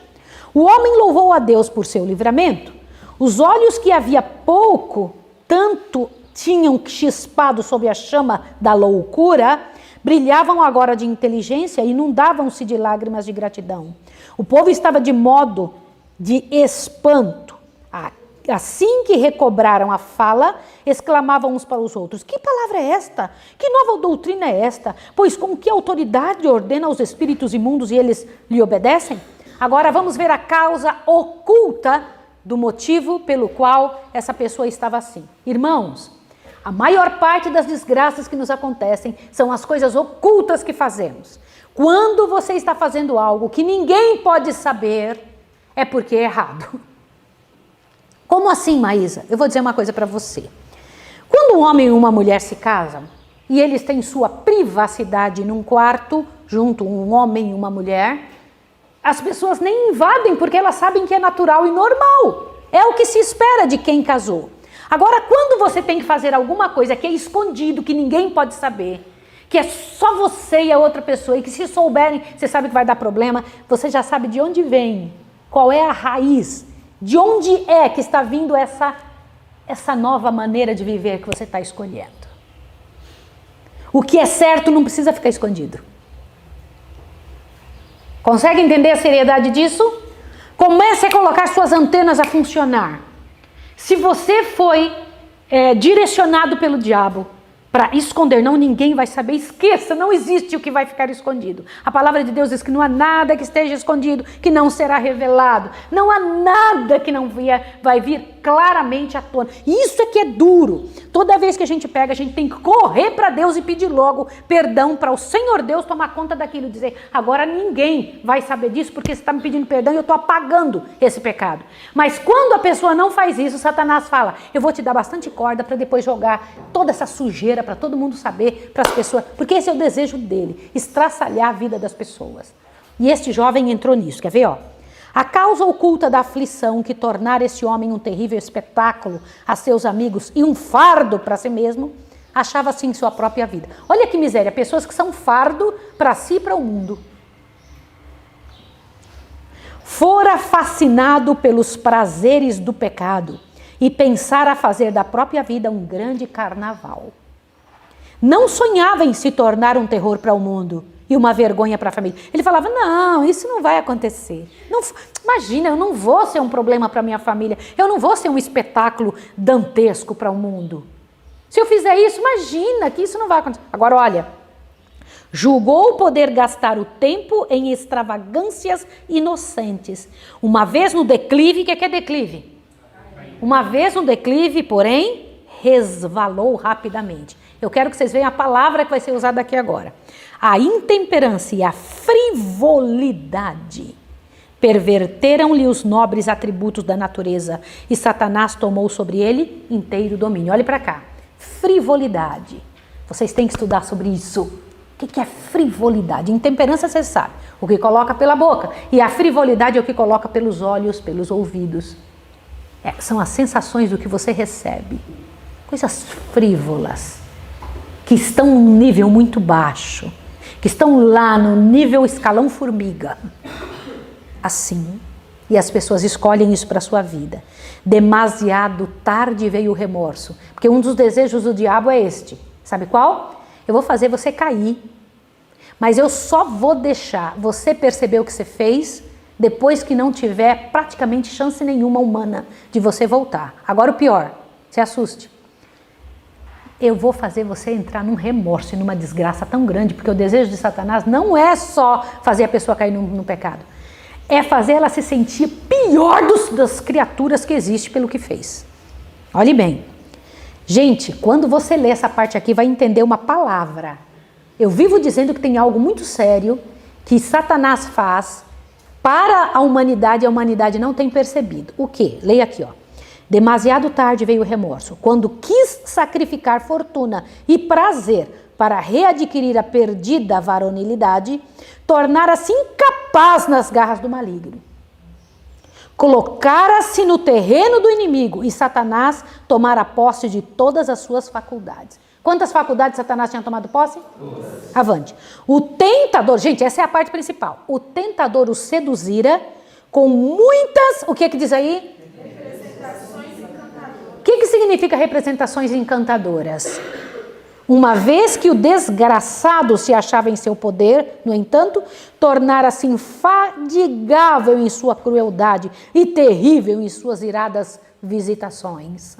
o homem louvou a Deus por seu livramento, os olhos que havia pouco tanto tinham chispado sob a chama da loucura, brilhavam agora de inteligência e inundavam-se de lágrimas de gratidão. O povo estava de modo de espanto. Assim que recobraram a fala, exclamavam uns para os outros, que palavra é esta? Que nova doutrina é esta? Pois com que autoridade ordena os espíritos imundos e eles lhe obedecem? Agora vamos ver a causa oculta do motivo pelo qual essa pessoa estava assim. Irmãos, a maior parte das desgraças que nos acontecem são as coisas ocultas que fazemos. Quando você está fazendo algo que ninguém pode saber, é porque é errado. Como assim, Maísa? Eu vou dizer uma coisa para você. Quando um homem e uma mulher se casam, e eles têm sua privacidade num quarto, junto um homem e uma mulher, as pessoas nem invadem porque elas sabem que é natural e normal. É o que se espera de quem casou. Agora, quando você tem que fazer alguma coisa que é escondido, que ninguém pode saber, que é só você e a outra pessoa, e que se souberem, você sabe que vai dar problema, você já sabe de onde vem, qual é a raiz, de onde é que está vindo essa nova maneira de viver que você está escolhendo. O que é certo não precisa ficar escondido. Consegue entender a seriedade disso? Comece a colocar suas antenas a funcionar. Se você foi direcionado pelo diabo para esconder, não, ninguém vai saber, esqueça, não existe o que vai ficar escondido. A palavra de Deus diz que não há nada que esteja escondido, que não será revelado. Não há nada que não vai vir claramente à tona. Isso é que é duro. Toda vez que a gente pega, a gente tem que correr para Deus e pedir logo perdão para o Senhor Deus tomar conta daquilo. Dizer, agora ninguém vai saber disso porque você está me pedindo perdão e eu estou apagando esse pecado. Mas quando a pessoa não faz isso, Satanás fala, eu vou te dar bastante corda para depois jogar toda essa sujeira para todo mundo saber, para as pessoas, porque esse é o desejo dele, estraçalhar a vida das pessoas. E este jovem entrou nisso, quer ver, ó? A causa oculta da aflição que tornara esse homem um terrível espetáculo a seus amigos e um fardo para si mesmo, achava-se em sua própria vida. Olha que miséria, pessoas que são fardo para si e para o mundo. Fora fascinado pelos prazeres do pecado e pensara fazer da própria vida um grande carnaval. Não sonhava em se tornar um terror para o mundo e uma vergonha para a família. Ele falava, não, isso não vai acontecer. Não, imagina, eu não vou ser um problema para a minha família. Eu não vou ser um espetáculo dantesco para o mundo. Se eu fizer isso, imagina que isso não vai acontecer. Agora, olha, julgou poder gastar o tempo em extravagâncias inocentes. Uma vez no declive, o que é declive? Uma vez no declive, porém, resvalou rapidamente. Eu quero que vocês vejam a palavra que vai ser usada aqui agora. A intemperância e a frivolidade perverteram-lhe os nobres atributos da natureza e Satanás tomou sobre ele inteiro domínio. Olhe para cá. Frivolidade. Vocês têm que estudar sobre isso. O que é frivolidade? Intemperância, você sabe. O que coloca pela boca. E a frivolidade é o que coloca pelos olhos, pelos ouvidos. São as sensações do que você recebe. Coisas frívolas. Que estão num nível muito baixo, que estão lá no nível escalão formiga. Assim, e as pessoas escolhem isso para a sua vida. Demasiado tarde veio o remorso, porque um dos desejos do diabo é este. Sabe qual? Eu vou fazer você cair, mas eu só vou deixar você perceber o que você fez depois que não tiver praticamente chance nenhuma humana de você voltar. Agora o pior, se assuste. Eu vou fazer você entrar num remorso e numa desgraça tão grande, porque o desejo de Satanás não é só fazer a pessoa cair no pecado, é fazer ela se sentir pior das criaturas que existe pelo que fez. Olhe bem. Gente, quando você lê essa parte aqui, vai entender uma palavra. Eu vivo dizendo que tem algo muito sério que Satanás faz para a humanidade não tem percebido. O quê? Leia aqui, ó. Demasiado tarde veio o remorso, quando quis sacrificar fortuna e prazer para readquirir a perdida varonilidade, tornara-se incapaz nas garras do maligno. Colocara-se no terreno do inimigo e Satanás tomara posse de todas as suas faculdades. Quantas faculdades Satanás tinha tomado posse? 2. Avante. O tentador, gente, essa é a parte principal. O tentador o seduzira com muitas, o que é que diz aí? O que significa representações encantadoras? Uma vez que o desgraçado se achava em seu poder, no entanto, tornara-se infadigável em sua crueldade e terrível em suas iradas visitações.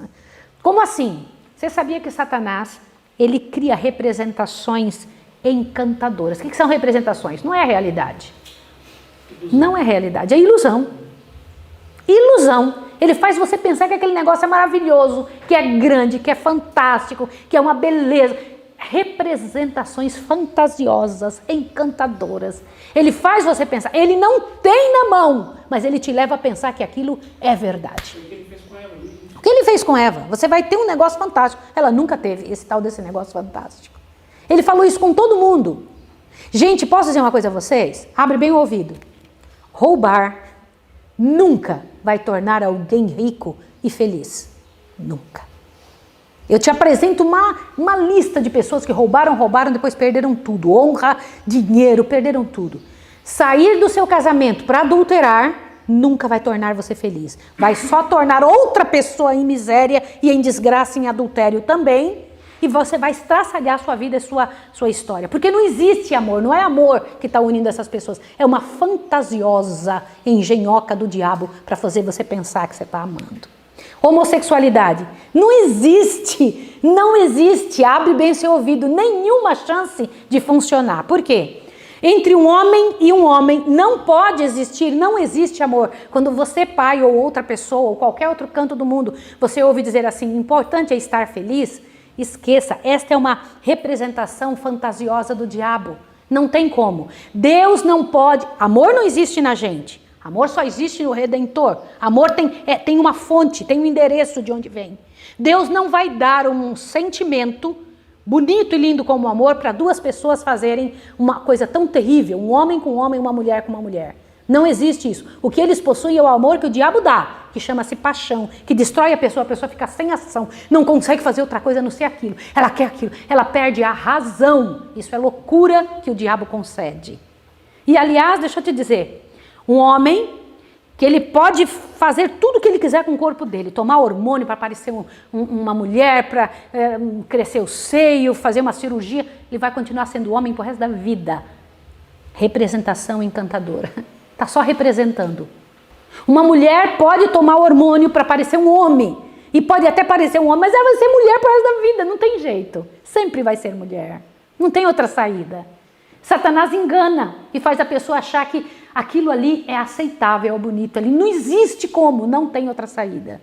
Como assim? Você sabia que Satanás, ele cria representações encantadoras. O que são representações? Não é a realidade. Não é realidade, é ilusão. Ilusão. Ele faz você pensar que aquele negócio é maravilhoso, que é grande, que é fantástico, que é uma beleza. Representações fantasiosas, encantadoras. Ele faz você pensar. Ele não tem na mão, mas ele te leva a pensar que aquilo é verdade. que ele fez com Eva? Você vai ter um negócio fantástico. Ela nunca teve esse tal desse negócio fantástico. Ele falou isso com todo mundo. Gente, posso dizer uma coisa a vocês? Abre bem o ouvido. Roubar nunca vai tornar alguém rico e feliz. Nunca. Eu te apresento uma lista de pessoas que roubaram, depois perderam tudo. Honra, dinheiro, perderam tudo. Sair do seu casamento para adulterar nunca vai tornar você feliz. Vai só tornar outra pessoa em miséria e em desgraça, em adultério também. E você vai estraçalhar a sua vida e sua história. Porque não existe amor, não é amor que está unindo essas pessoas. É uma fantasiosa engenhoca do diabo para fazer você pensar que você está amando. Homossexualidade. Não existe, abre bem seu ouvido, nenhuma chance de funcionar. Por quê? Entre um homem e um homem não pode existir, não existe amor. Quando você, pai ou outra pessoa, ou qualquer outro canto do mundo, você ouve dizer assim, importante é estar feliz, esqueça, esta é uma representação fantasiosa do diabo. Não tem como. Deus não pode, amor não existe na gente. Amor só existe no Redentor. Amor tem uma fonte, tem um endereço de onde vem. Deus não vai dar um sentimento bonito e lindo como o amor para duas pessoas fazerem uma coisa tão terrível, um homem com um homem, uma mulher com uma mulher. Não existe isso. O que eles possuem é o amor que o diabo dá, que chama-se paixão, que destrói a pessoa fica sem ação, não consegue fazer outra coisa a não ser aquilo. Ela quer aquilo, ela perde a razão. Isso é loucura que o diabo concede. E aliás, deixa eu te dizer, um homem que ele pode fazer tudo o que ele quiser com o corpo dele, tomar hormônio para parecer uma mulher, para crescer o seio, fazer uma cirurgia, ele vai continuar sendo homem pro resto da vida. Representação encantadora. Está só representando. Uma mulher pode tomar hormônio para parecer um homem, e pode até parecer um homem, mas ela vai ser mulher pro resto da vida, não tem jeito. Sempre vai ser mulher. Não tem outra saída. Satanás engana e faz a pessoa achar que aquilo ali é aceitável, é bonito ali. Não existe como, não tem outra saída.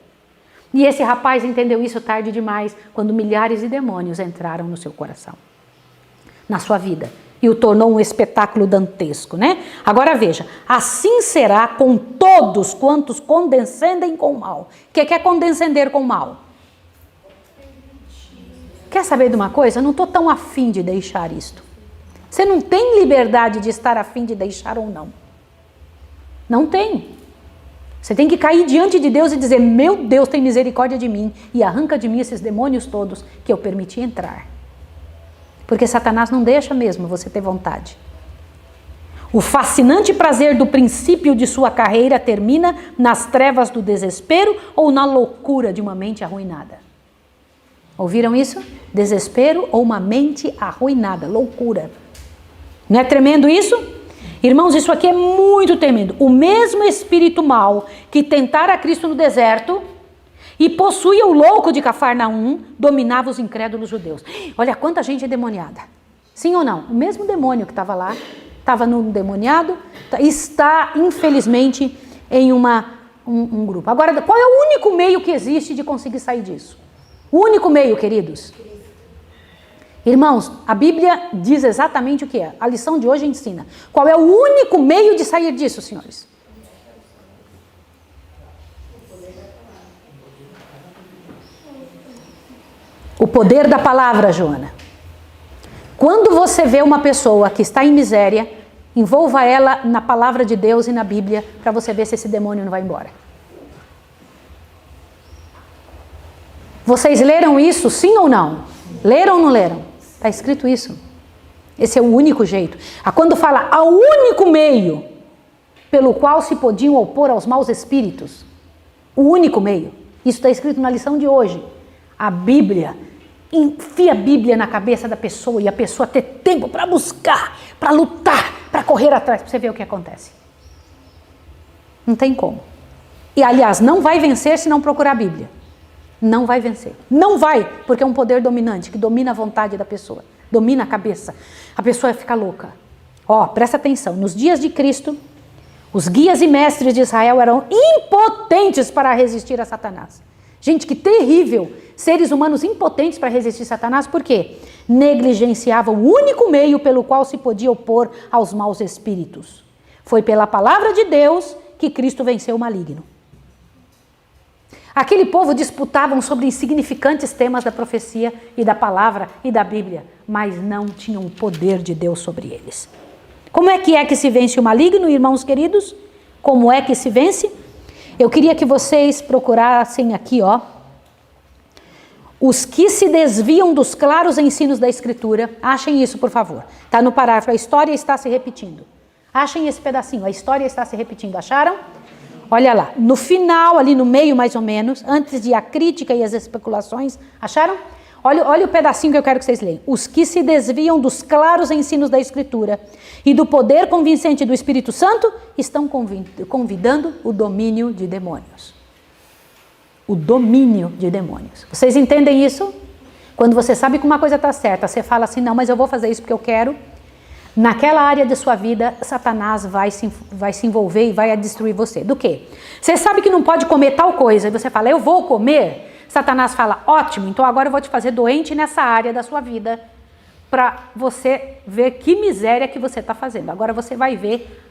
E esse rapaz entendeu isso tarde demais, quando milhares de demônios entraram no seu coração, na sua vida, e o tornou um espetáculo dantesco, né? Agora veja, assim será com todos quantos condescendem com o mal. O que é condescender com o mal? Quer saber de uma coisa? Eu não estou tão afim de deixar isto. Você não tem liberdade de estar afim de deixar ou não. Não tem. Você tem que cair diante de Deus e dizer, meu Deus, tem misericórdia de mim e arranca de mim esses demônios todos que eu permiti entrar. Porque Satanás não deixa mesmo você ter vontade. O fascinante prazer do princípio de sua carreira termina nas trevas do desespero ou na loucura de uma mente arruinada. Ouviram isso? Desespero ou uma mente arruinada, loucura. Não é tremendo isso? Irmãos, isso aqui é muito tremendo. O mesmo espírito mau que tentara Cristo no deserto e possuía o louco de Cafarnaum, dominava os incrédulos judeus. Olha quanta gente endemoniada. Sim ou não? O mesmo demônio que estava lá, estava no endemoniado, está infelizmente em um grupo. Agora, qual é o único meio que existe de conseguir sair disso? O único meio, queridos? Irmãos, a Bíblia diz exatamente o que é. A lição de hoje ensina. Qual é o único meio de sair disso, senhores? O poder da palavra, Joana. Quando você vê uma pessoa que está em miséria, envolva ela na palavra de Deus e na Bíblia, para você ver se esse demônio não vai embora. Vocês leram isso, sim ou não? Leram ou não leram? Está escrito isso. Esse é o único jeito. Quando fala ao único meio pelo qual se podiam opor aos maus espíritos, o único meio. Isso está escrito na lição de hoje. A Bíblia, enfia a Bíblia na cabeça da pessoa e a pessoa ter tempo para buscar, para lutar, para correr atrás, para você ver o que acontece. Não tem como. E aliás, não vai vencer se não procurar a Bíblia. Não vai vencer. Não vai, porque é um poder dominante, que domina a vontade da pessoa, domina a cabeça. A pessoa fica louca. Presta atenção, nos dias de Cristo, os guias e mestres de Israel eram impotentes para resistir a Satanás. Gente, que terrível! Seres humanos impotentes para resistir a Satanás, por quê? Negligenciavam o único meio pelo qual se podia opor aos maus espíritos. Foi pela palavra de Deus que Cristo venceu o maligno. Aquele povo disputavam sobre insignificantes temas da profecia e da palavra e da Bíblia, mas não tinham o poder de Deus sobre eles. Como é que se vence o maligno, irmãos queridos? Como é que se vence? Eu queria que vocês procurassem aqui, ó, os que se desviam dos claros ensinos da Escritura. Achem isso, por favor. Está no parágrafo, a história está se repetindo. Achem esse pedacinho, a história está se repetindo. Acharam? Olha lá, no final, ali no meio mais ou menos, antes de a crítica e as especulações, acharam? Olha o pedacinho que eu quero que vocês leiam. Os que se desviam dos claros ensinos da Escritura e do poder convincente do Espírito Santo estão convidando o domínio de demônios. O domínio de demônios. Vocês entendem isso? Quando você sabe que uma coisa está certa, você fala assim, não, mas eu vou fazer isso porque eu quero. Naquela área de sua vida, Satanás vai se envolver e vai destruir você. Do quê? Você sabe que não pode comer tal coisa, e você fala, eu vou comer. Satanás fala, ótimo, então agora eu vou te fazer doente nessa área da sua vida, para você ver que miséria que você está fazendo. Agora você vai ver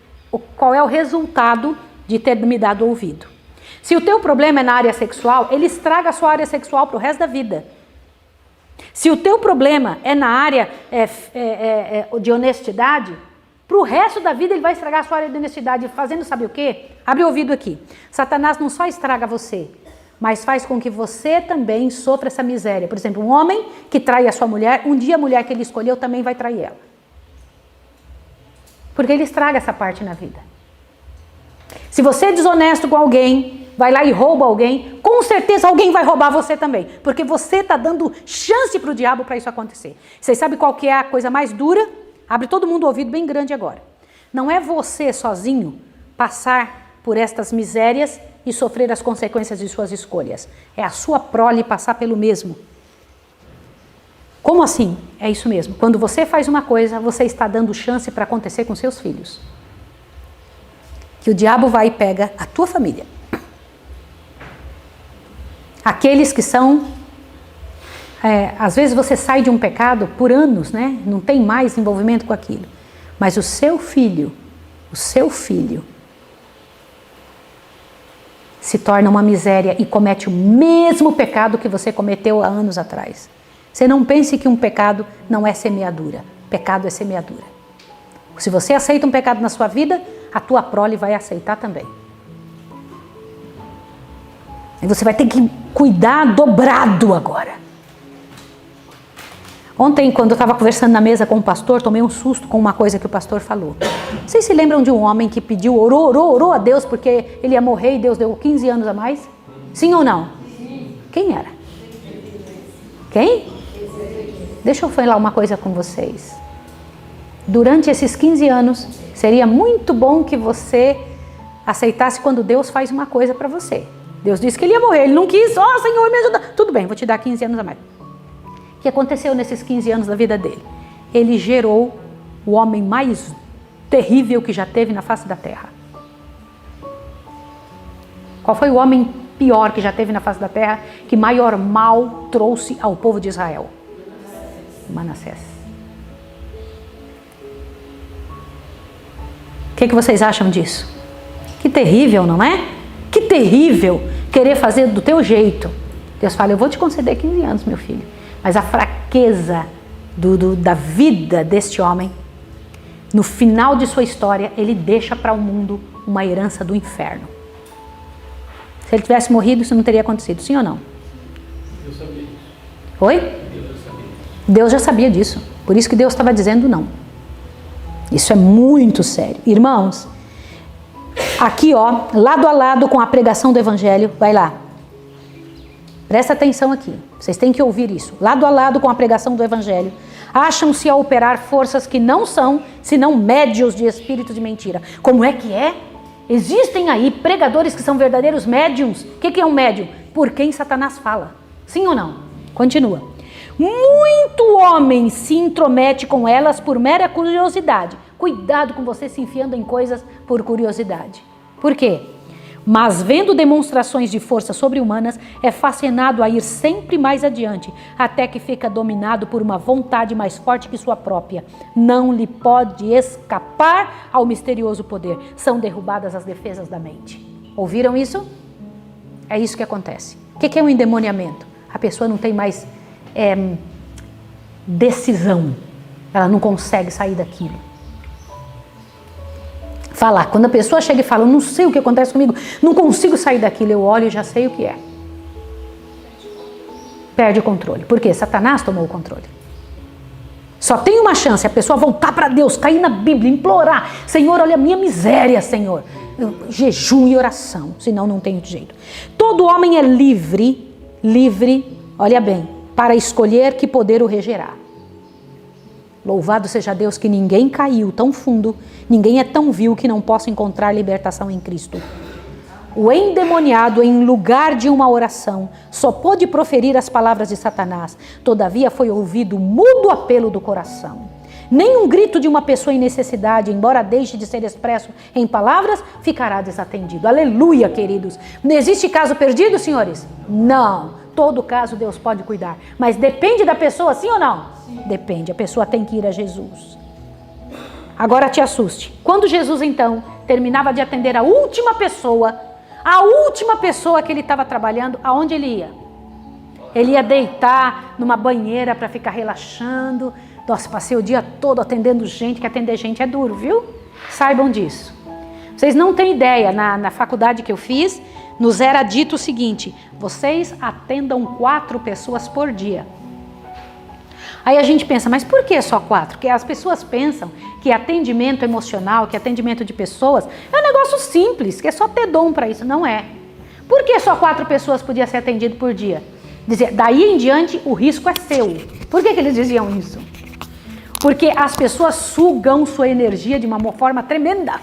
qual é o resultado de ter me dado ouvido. Se o teu problema é na área sexual, ele estraga a sua área sexual para o resto da vida. Se o teu problema é na área de honestidade, para o resto da vida ele vai estragar a sua área de honestidade, fazendo sabe o quê? Abre o ouvido aqui. Satanás não só estraga você, mas faz com que você também sofra essa miséria. Por exemplo, um homem que trai a sua mulher, um dia a mulher que ele escolheu também vai trair ela. Porque ele estraga essa parte na vida. Se você é desonesto com alguém, vai lá e rouba alguém, com certeza alguém vai roubar você também. Porque você está dando chance para o diabo para isso acontecer. Vocês sabem qual que é a coisa mais dura? Abre todo mundo o ouvido bem grande agora. Não é você sozinho passar por estas misérias e sofrer as consequências de suas escolhas. É a sua prole passar pelo mesmo. Como assim? É isso mesmo. Quando você faz uma coisa, você está dando chance para acontecer com seus filhos. Que o diabo vai e pega a tua família. Aqueles que são... às vezes você sai de um pecado por anos, né? Não tem mais envolvimento com aquilo. Mas o seu filho se torna uma miséria e comete o mesmo pecado que você cometeu há anos atrás. Você não pense que um pecado não é semeadura. Pecado é semeadura. Se você aceita um pecado na sua vida, a tua prole vai aceitar também. E você vai ter que cuidar dobrado agora. Ontem, quando eu estava conversando na mesa com o pastor, tomei um susto com uma coisa que o pastor falou. Vocês se lembram de um homem que pediu, orou a Deus porque ele ia morrer e Deus deu 15 anos a mais? Sim ou não? Sim. Quem era? Quem? Deixa eu falar uma coisa com vocês. Durante esses 15 anos, seria muito bom que você aceitasse quando Deus faz uma coisa para você. Deus disse que ele ia morrer, ele não quis, Senhor, me ajuda. Tudo bem, vou te dar 15 anos a mais. O que aconteceu nesses 15 anos da vida dele? Ele gerou o homem mais terrível que já teve na face da terra. Qual foi o homem pior que já teve na face da terra, que maior mal trouxe ao povo de Israel? Manassés. O que vocês acham disso? Que terrível, não é? Que terrível querer fazer do teu jeito. Deus fala, eu vou te conceder 15 anos, meu filho. Mas a fraqueza da vida deste homem, no final de sua história, ele deixa para o mundo uma herança do inferno. Se ele tivesse morrido, isso não teria acontecido, sim ou não? Deus sabia disso. Oi? Deus já sabia. Deus já sabia disso. Por isso que Deus estava dizendo não. Isso é muito sério. Irmãos, aqui ó, lado a lado com a pregação do Evangelho, vai lá. Presta atenção aqui, vocês têm que ouvir isso. Lado a lado com a pregação do Evangelho, acham-se a operar forças que não são, senão médios de espírito de mentira. Como é que é? Existem aí pregadores que são verdadeiros médiums. O que é um médium? Por quem Satanás fala. Sim ou não? Continua. Muito homem se intromete com elas por mera curiosidade. Cuidado com você se enfiando em coisas por curiosidade. Por quê? Mas vendo demonstrações de força sobre-humanas, é fascinado a ir sempre mais adiante, até que fica dominado por uma vontade mais forte que sua própria. Não lhe pode escapar ao misterioso poder. São derrubadas as defesas da mente. Ouviram isso? É isso que acontece. O que é um endemoniamento? A pessoa não tem mais decisão. Ela não consegue sair daquilo. Falar. Quando a pessoa chega e fala, eu não sei o que acontece comigo, não consigo sair daquilo, eu olho e já sei o que é. Perde o controle. Por quê? Satanás tomou o controle. Só tem uma chance, a pessoa voltar para Deus, cair na Bíblia, implorar. Senhor, olha a minha miséria, Senhor. Jejum e oração, senão não tem jeito. Todo homem é livre, olha bem, para escolher que poder o regerá. Louvado seja Deus que ninguém caiu tão fundo, ninguém é tão vil que não possa encontrar libertação em Cristo. O endemoniado, em lugar de uma oração, só pôde proferir as palavras de Satanás. Todavia foi ouvido o mudo apelo do coração. Nem um grito de uma pessoa em necessidade, embora deixe de ser expresso em palavras, ficará desatendido. Aleluia, queridos. Não existe caso perdido, senhores? Não. Todo caso Deus pode cuidar. Mas depende da pessoa, sim ou não? Sim. Depende. A pessoa tem que ir a Jesus. Agora te assuste. Quando Jesus, então, terminava de atender a última pessoa que ele estava trabalhando, aonde ele ia? Ele ia deitar numa banheira para ficar relaxando. Nossa, passei o dia todo atendendo gente, que atender gente é duro, viu? Saibam disso. Vocês não têm ideia, na faculdade que eu fiz, nos era dito o seguinte, vocês atendam 4 pessoas por dia. Aí a gente pensa, mas por que só 4? Porque as pessoas pensam que atendimento emocional, que atendimento de pessoas, é um negócio simples, que é só ter dom para isso. Não é. Por que só 4 pessoas podiam ser atendidas por dia? Dizer, daí em diante o risco é seu. Por que eles diziam isso? Porque as pessoas sugam sua energia de uma forma tremenda.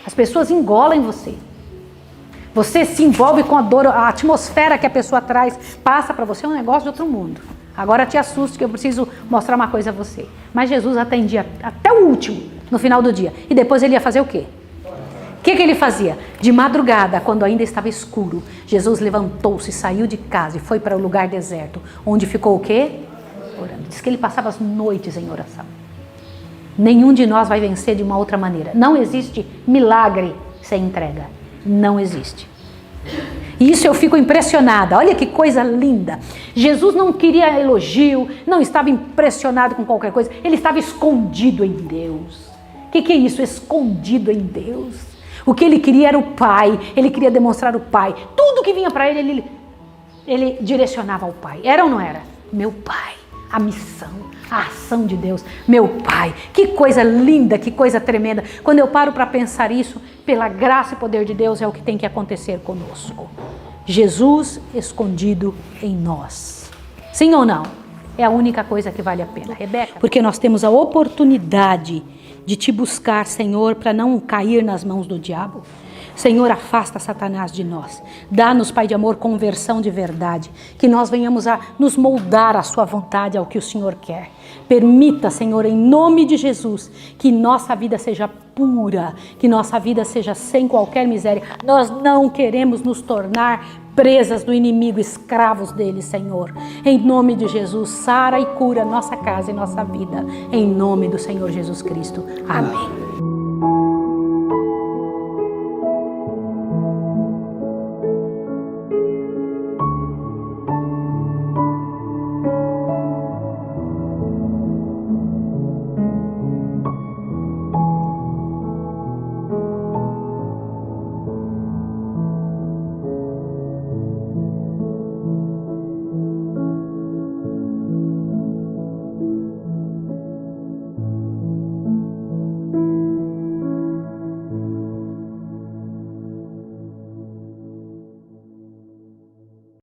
As pessoas engolem você. Você se envolve com a dor, a atmosfera que a pessoa traz, passa para você, é um negócio de outro mundo. Agora te assuste que eu preciso mostrar uma coisa a você. Mas Jesus atendia até o último, no final do dia. E depois ele ia fazer o quê? O que ele fazia? De madrugada, quando ainda estava escuro, Jesus levantou-se, saiu de casa e foi para o lugar deserto, onde ficou o quê? Orando. Diz que ele passava as noites em oração. Nenhum de nós vai vencer de uma outra maneira. Não existe milagre sem entrega. Não existe. E isso eu fico impressionada. Olha que coisa linda. Jesus não queria elogio, não estava impressionado com qualquer coisa. Ele estava escondido em Deus. O que é isso? Escondido em Deus. O que ele queria era o Pai. Ele queria demonstrar o Pai. Tudo que vinha para ele direcionava ao Pai. Era ou não era? Meu Pai. A missão, a ação de Deus, meu Pai, que coisa linda, que coisa tremenda. Quando eu paro para pensar isso, pela graça e poder de Deus, é o que tem que acontecer conosco. Jesus escondido em nós. Sim ou não? É a única coisa que vale a pena, Rebeca. Porque nós temos a oportunidade de te buscar, Senhor, para não cair nas mãos do diabo. Senhor, afasta Satanás de nós. Dá-nos, Pai de amor, conversão de verdade. Que nós venhamos a nos moldar à sua vontade, ao que o Senhor quer. Permita, Senhor, em nome de Jesus, que nossa vida seja pura, que nossa vida seja sem qualquer miséria. Nós não queremos nos tornar presas do inimigo, escravos dele, Senhor. Em nome de Jesus, sara e cura nossa casa e nossa vida. Em nome do Senhor Jesus Cristo. Amém.